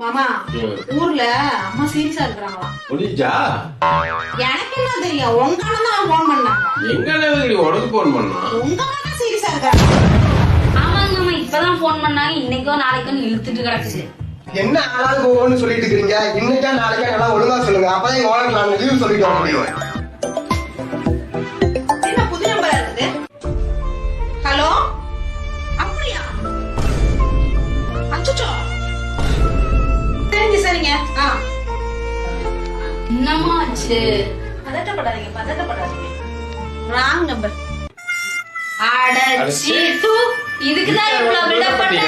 மாமா ஊர்ல அம்மா சீரியஸா இருக்கிறாங்களாம். புரிஞ்சா? எனக்கு என்ன தெரியும், உங்க அண்ணன் தான் போன் பண்ணாங்க. எங்க அண்ணன் உனக்கு போன் பண்ணா? உங்க அண்ணன் சீரியஸா இருக்காங்க. ஆமாங்க அம்மா, இப்பதான் போன் பண்ணாங்க. இன்னைக்கோ நாளைக்கோ இழுத்துட்டு கிடக்குது. என்ன ஆளாவது ஒவ்வொன்னு சொல்லிட்டு இருக்கீங்க? இன்னைக்கா நாளைக்கா நல்லா ஒழுங்கா சொல்லுங்க. அப்பதான் எங்க ஓனர் நான் லீவ் சொல்லிட்டு வர முடியும். என்ன புது நம்பரா இருக்குது? ஹலோ, அப்படியா? அச்சச்சோ, சரிங்க சரிங்க. என்னம்மா ஆச்சு? பதட்டப்படாதீங்க பதட்டப்படாதீங்க. Wrong number. அடச்சி தூ, இதுக்குதான் இவ்வளவு பில்டப் பண்ண.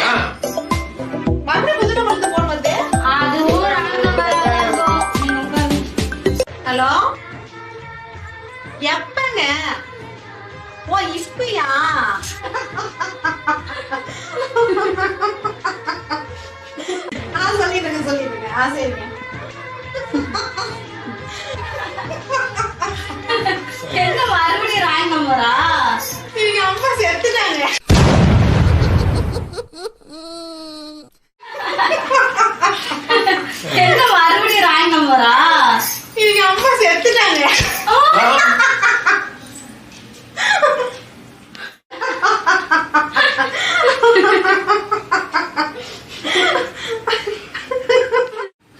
மறுபடியும் புது நம்பர்ல போன் வருது. அதுவும் ராங் நம்பரா இருக்கும். ஹலோ, எப்பங்க? ஓ இப்பயா? சொல்லிடுங்க சொல்லிடுங்க. சரிங்க. என்ன மறுபடியும் ராங் நம்பரா? எங்க அம்மா செத்துட்டாங்க. என்ன மறுபடியும் ராங் நம்பரா? எங்க அம்மா செத்துட்டாங்க.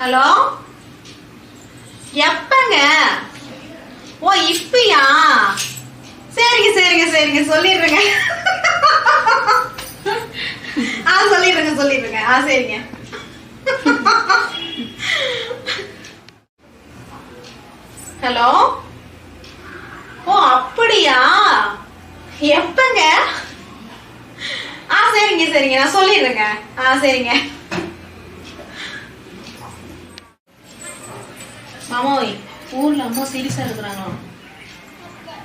ஹலோ, எப்பங்க? ஓ இப்பயா? சரிங்க சரிங்க சரிங்க சொல்லிடுறேங்க. சொல்லிடுறேங்க சொல்லிடுறேங்க. சரிங்க. ஹலோ, ஓ அப்படியா? எப்பங்க? சரிங்க சரிங்க நான் சொல்லிடுறேங்க. சரிங்க. மாமோய், ஊர்ல அம்மா சீரியஸா இருக்கிறாங்களா?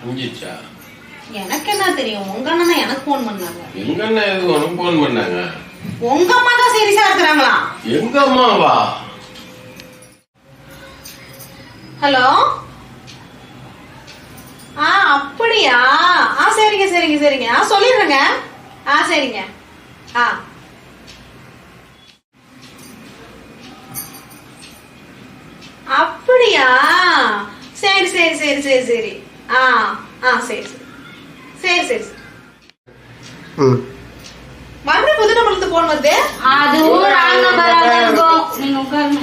புரிஞ்சிச்சா? எனக்கு என்ன தெரியும், உங்க அண்ணன் தான் எனக்கு போன் பண்ணாங்க. எங்க அண்ணன் எதுக்கு உனக்கு போன் பண்ணாங்க? உங்க அம்மா தான் சீரியஸா இருக்கிறாங்களா? எங்க அம்மாவா? ஹலோ, அப்படியா? சரிங்க சரிங்க சரிங்க சொல்லிடுறேங்க. சரிங்க. அப்படியா? சரி சரி சரி சரி சரி. சரி சரி சரி சரி. மறுபடியும் புது நம்பர்ல இருந்து போன் வருது. அதுவும் ராங் நம்பரா இருக்கும். நீங்க உட்காருங்க.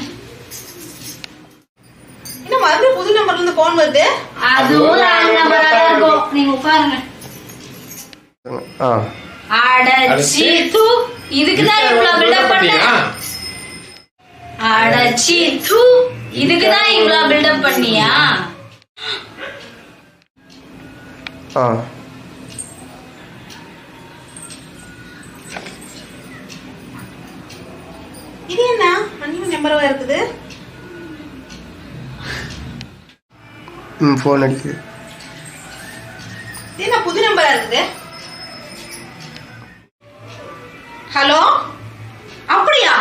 என்ன மறுபடியும் புது நம்பர்ல இருந்து போன் வருது. அதுவும் ராங் நம்பரா இருக்கும். நீங்க உட்காருங்க. அடச்சி தூ, இதுக்குதான் இவ்வளவு பில்டப் பண்ண. அடச்சி தூ, இதுக்குதான் இவ்வளவு பில்டப் பண்ணியா? இது என்ன அன்னியும் நம்பரவா இருக்குது? போன் அடிக்குது. இது என்ன புது நம்பரா இருக்குது? ஹலோ, அப்படியா?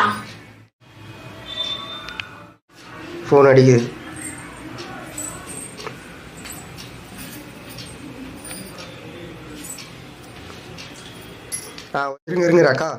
போன் அடிக்குது. இருங்க இருங்க அக்கா.